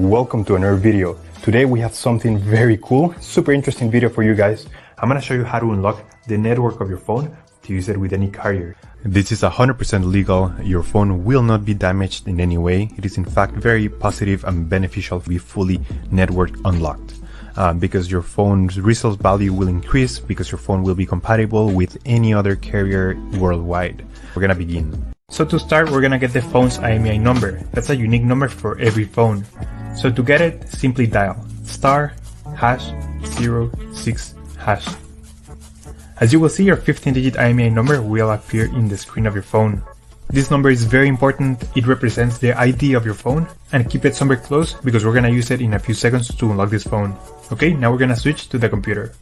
welcome to another video. Today we have something very cool, super interesting video for you guys. I'm gonna show you how to unlock the network of your phone to use it with any carrier. This is 100% legal. Your phone will not be damaged in any way. It is in fact very positive and beneficial to be fully network unlocked. Because your phone's resale value will increase because your phone will be compatible with any other carrier worldwide. We're gonna begin. So to start, we're gonna get the phone's IMEI number. That's a unique number for every phone. So to get it, simply dial *#06#. As you will see, your 15-digit IMEI number will appear in the screen of your phone. This number is very important. It represents the ID of your phone, and keep it somewhere close because we're gonna use it in a few seconds to unlock this phone. Okay, now we're gonna switch to the computer.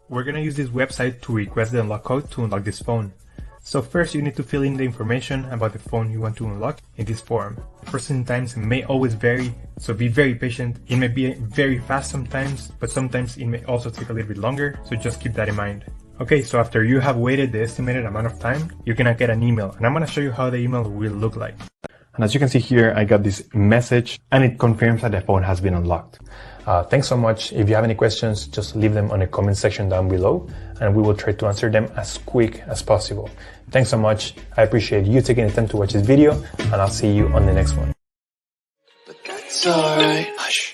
We're gonna use this website to request the unlock code to unlock this phone. So first you need to fill in the information about the phone you want to unlock in this form. Processing times may always vary, so be very patient. It may be very fast sometimes, but sometimes it may also take a little bit longer, so just keep that in mind. Okay, so after you have waited the estimated amount of time, you're gonna get an email, and I'm gonna show you how the email will look like. And as you can see here, I got this message, and it confirms that the phone has been unlocked. Thanks so much. If you have any questions, just leave them on the comment section down below, and we will try to answer them as quick as possible. Thanks so much. I appreciate you taking the time to watch this video, and I'll see you on the next one. But that's alright. Hush.